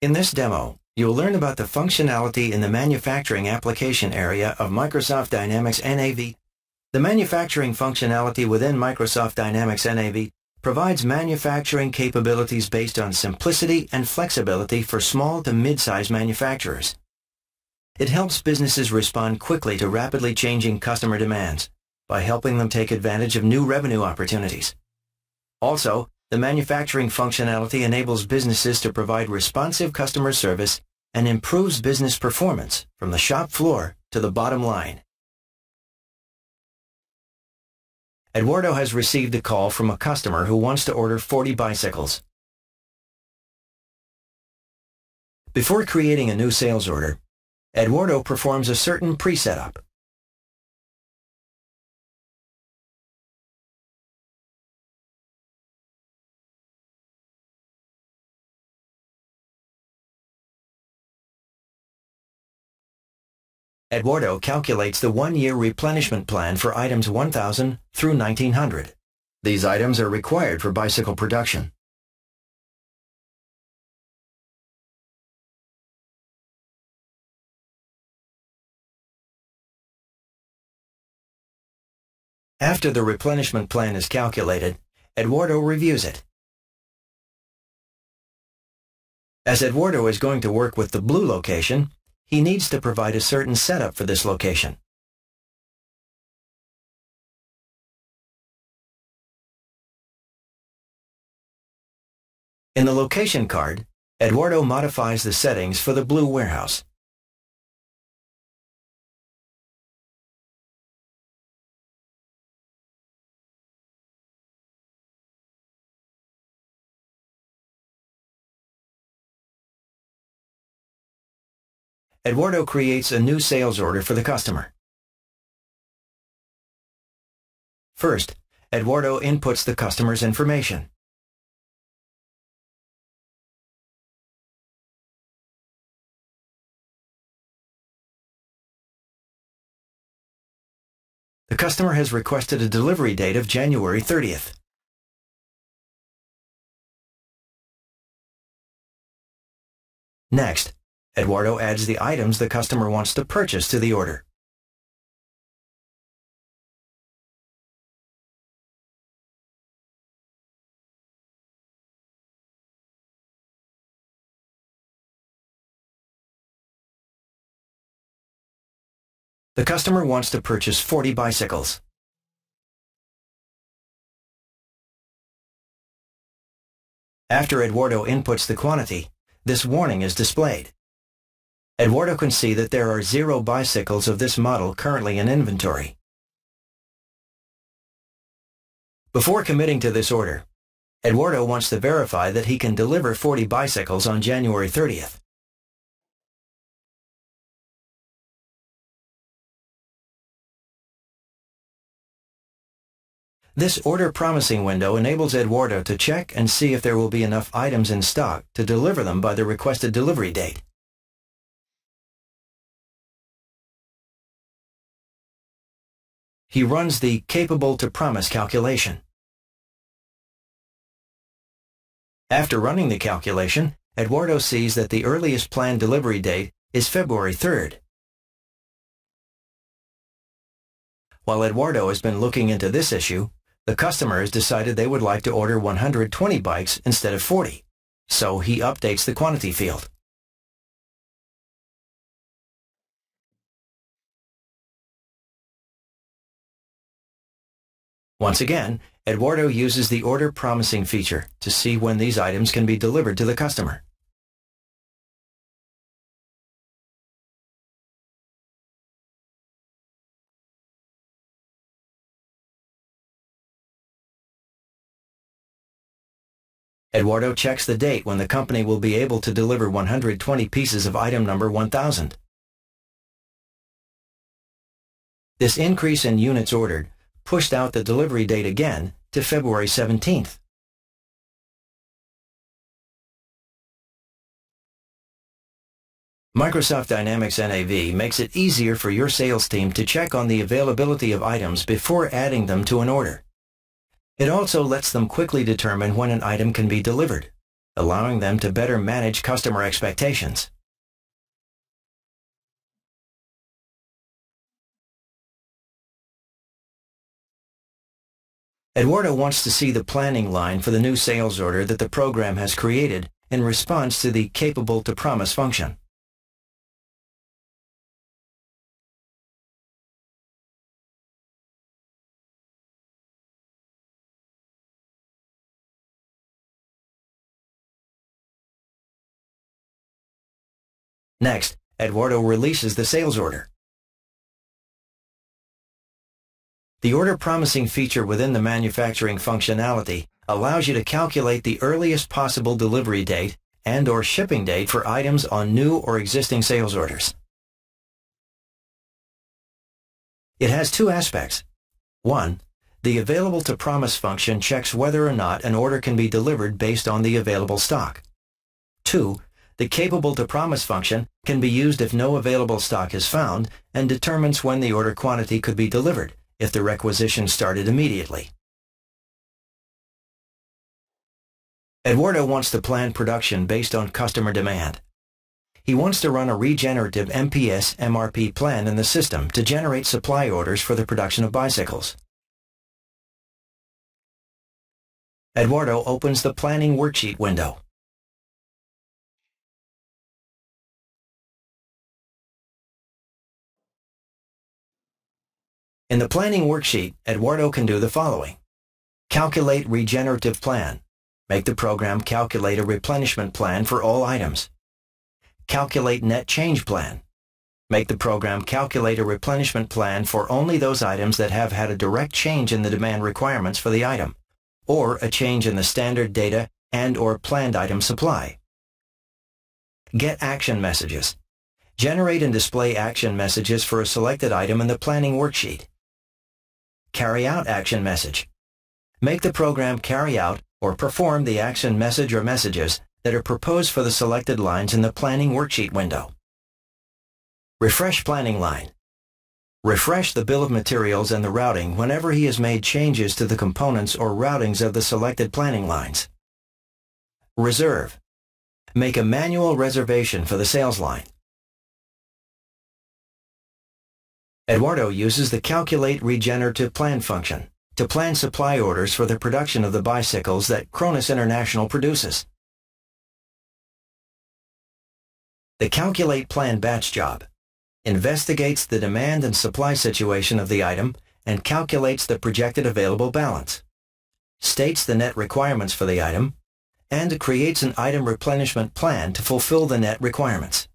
In this demo, you'll learn about the functionality in the manufacturing application area of Microsoft Dynamics NAV. The manufacturing functionality within Microsoft Dynamics NAV provides manufacturing capabilities based on simplicity and flexibility for small to mid-size manufacturers. It helps businesses respond quickly to rapidly changing customer demands by helping them take advantage of new revenue opportunities. Also, the manufacturing functionality enables businesses to provide responsive customer service and improves business performance from the shop floor to the bottom line. Eduardo has received a call from a customer who wants to order 40 bicycles. Before creating a new sales order, Eduardo performs a certain pre-setup. Eduardo calculates the one-year replenishment plan for items 1,000 through 1,900. These items are required for bicycle production. After the replenishment plan is calculated, Eduardo reviews it. As Eduardo is going to work with the blue location, he needs to provide a certain setup for this location. In the location card, Eduardo modifies the settings for the blue warehouse. Eduardo creates a new sales order for the customer. First, Eduardo inputs the customer's information. The customer has requested a delivery date of January 30th. Next, Eduardo adds the items the customer wants to purchase to the order. The customer wants to purchase 40 bicycles. After Eduardo inputs the quantity, this warning is displayed. Eduardo can see that there are 0 bicycles of this model currently in inventory. Before committing to this order, Eduardo wants to verify that he can deliver 40 bicycles on January 30th. This order promising window enables Eduardo to check and see if there will be enough items in stock to deliver them by the requested delivery date. He runs the capable to promise calculation. After running the calculation, Eduardo sees that the earliest planned delivery date is February 3rd. While Eduardo has been looking into this issue, the customer has decided they would like to order 120 bikes instead of 40, so he updates the quantity field. Once again, Eduardo uses the order promising feature to see when these items can be delivered to the customer. Eduardo checks the date when the company will be able to deliver 120 pieces of item number 1,000. This increase in units ordered pushed out the delivery date again to February 17th. Microsoft Dynamics NAV makes it easier for your sales team to check on the availability of items before adding them to an order. It also lets them quickly determine when an item can be delivered, allowing them to better manage customer expectations. Eduardo wants to see the planning line for the new sales order that the program has created in response to the Capable to Promise function. Next, Eduardo releases the sales order. The order promising feature within the manufacturing functionality allows you to calculate the earliest possible delivery date and/or shipping date for items on new or existing sales orders. It has two aspects. One, the Available to Promise function checks whether or not an order can be delivered based on the available stock. Two, the Capable to Promise function can be used if no available stock is found and determines when the order quantity could be delivered if the requisition started immediately. Eduardo wants to plan production based on customer demand. He wants to run a regenerative MPS/MRP plan in the system to generate supply orders for the production of bicycles. Eduardo opens the Planning Worksheet window. In the Planning Worksheet, Eduardo can do the following. Calculate regenerative plan. Make the program calculate a replenishment plan for all items. Calculate net change plan. Make the program calculate a replenishment plan for only those items that have had a direct change in the demand requirements for the item, or a change in the standard data and/or planned item supply. Get action messages. Generate and display action messages for a selected item in the Planning Worksheet. Carry out action message. Make the program carry out or perform the action message or messages that are proposed for the selected lines in the Planning Worksheet window. Refresh planning line. Refresh the bill of materials and the routing whenever he has made changes to the components or routings of the selected planning lines. Reserve. Make a manual reservation for the sales line. Eduardo uses the Calculate Regenerative Plan function to plan supply orders for the production of the bicycles that Cronus International produces. The Calculate Plan batch job investigates the demand and supply situation of the item and calculates the projected available balance, states the net requirements for the item, and creates an item replenishment plan to fulfill the net requirements.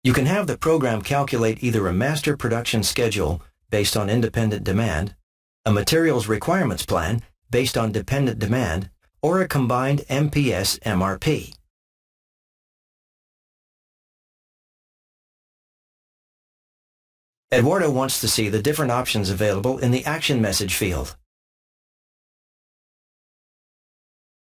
You can have the program calculate either a master production schedule based on independent demand, a materials requirements plan based on dependent demand, or a combined MPS/MRP. Eduardo wants to see the different options available in the action message field.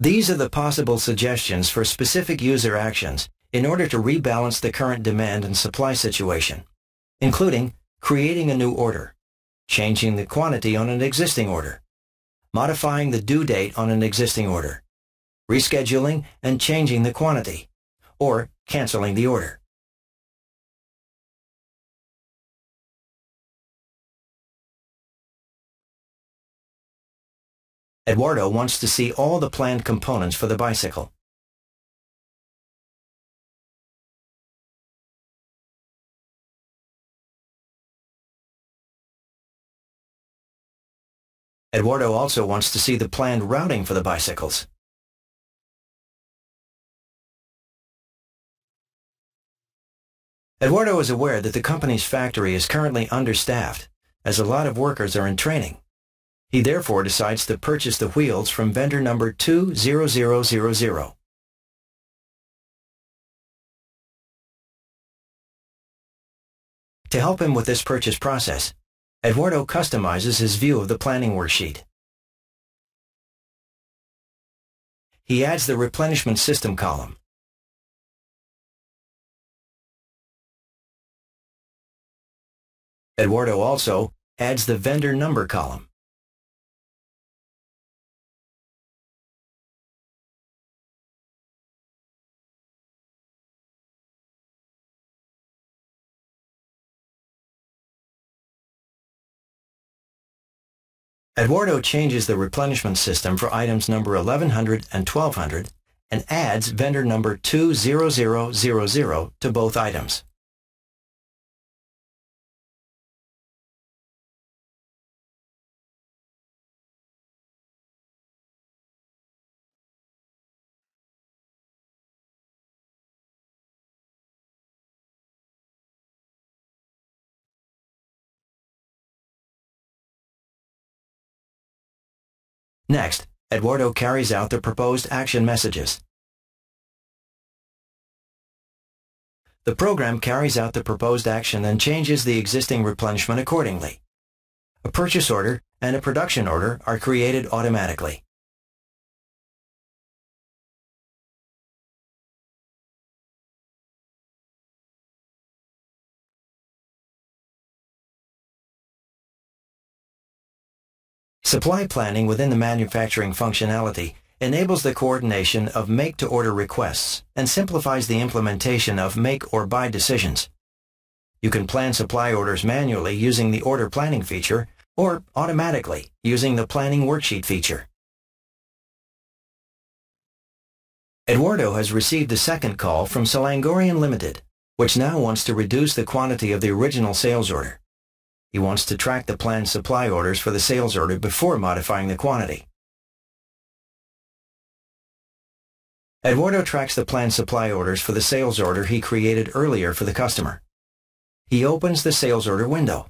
These are the possible suggestions for specific user actions in order to rebalance the current demand and supply situation, including creating a new order, changing the quantity on an existing order, modifying the due date on an existing order, rescheduling and changing the quantity, or canceling the order. Eduardo wants to see all the planned components for the bicycle. Eduardo also wants to see the planned routing for the bicycles. Eduardo is aware that the company's factory is currently understaffed, as a lot of workers are in training. He therefore decides to purchase the wheels from vendor number 20000. To help him with this purchase process, Eduardo customizes his view of the planning worksheet. He adds the replenishment system column. Eduardo also adds the vendor number column. Eduardo changes the replenishment system for items number 1100 and 1200 and adds vendor number 20000 to both items. Next, Eduardo carries out the proposed action messages. The program carries out the proposed action and changes the existing replenishment accordingly. A purchase order and a production order are created automatically. Supply planning within the manufacturing functionality enables the coordination of make-to-order requests and simplifies the implementation of make or buy decisions. You can plan supply orders manually using the order planning feature or automatically using the planning worksheet feature. Eduardo has received a second call from Selangorian Limited, which now wants to reduce the quantity of the original sales order. He wants to track the planned supply orders for the sales order before modifying the quantity. Eduardo tracks the planned supply orders for the sales order he created earlier for the customer. He opens the sales order window.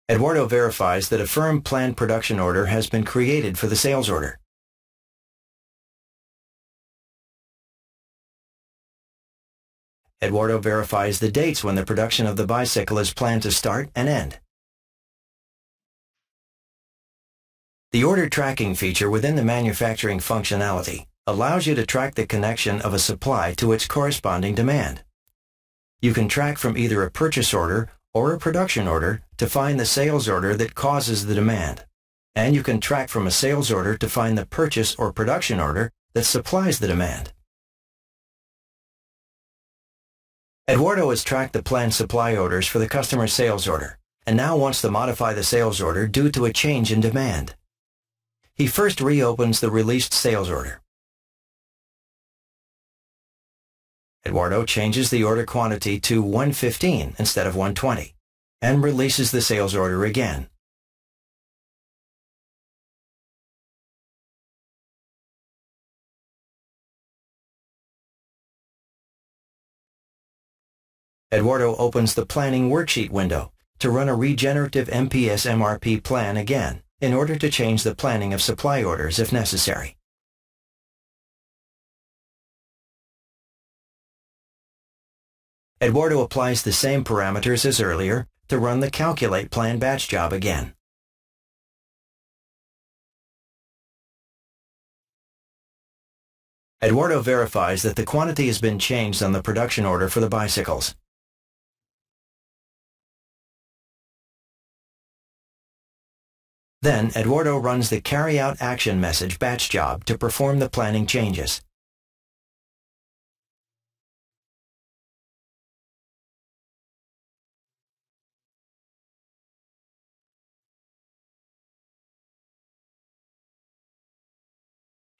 Eduardo verifies that a firm planned production order has been created for the sales order. Eduardo verifies the dates when the production of the bicycle is planned to start and end. The order tracking feature within the manufacturing functionality allows you to track the connection of a supply to its corresponding demand. You can track from either a purchase order or a production order to find the sales order that causes the demand, and you can track from a sales order to find the purchase or production order that supplies the demand. Eduardo has tracked the planned supply orders for the customer's sales order and now wants to modify the sales order due to a change in demand. He first reopens the released sales order. Eduardo changes the order quantity to 115 instead of 120 and releases the sales order again. Eduardo opens the planning worksheet window to run a regenerative MPS MRP plan again in order to change the planning of supply orders if necessary. Eduardo applies the same parameters as earlier to run the calculate plan batch job again. Eduardo verifies that the quantity has been changed on the production order for the bicycles. Then, Eduardo runs the carry-out action message batch job to perform the planning changes.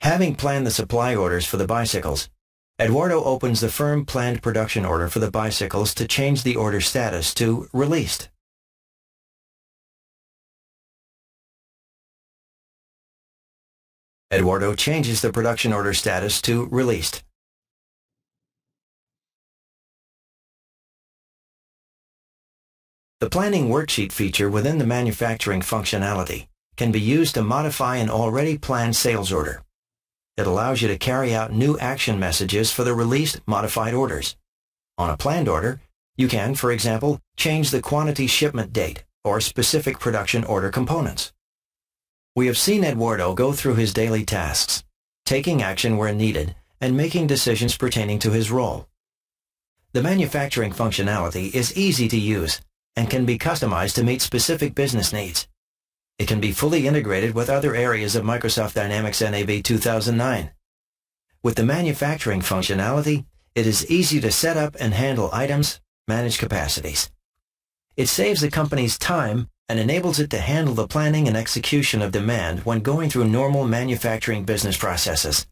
Having planned the supply orders for the bicycles, Eduardo opens the firm planned production order for the bicycles to change the order status to released. Eduardo changes the production order status to released. The planning worksheet feature within the manufacturing functionality can be used to modify an already planned sales order. It allows you to carry out new action messages for the released modified orders. On a planned order, you can, for example, change the quantity shipment date or specific production order components. We have seen Eduardo go through his daily tasks, taking action where needed and making decisions pertaining to his role. The manufacturing functionality is easy to use and can be customized to meet specific business needs. It can be fully integrated with other areas of Microsoft Dynamics NAV 2009. With the manufacturing functionality, it is easy to set up and handle items, manage capacities. It saves the company's time and enables it to handle the planning and execution of demand when going through normal manufacturing business processes.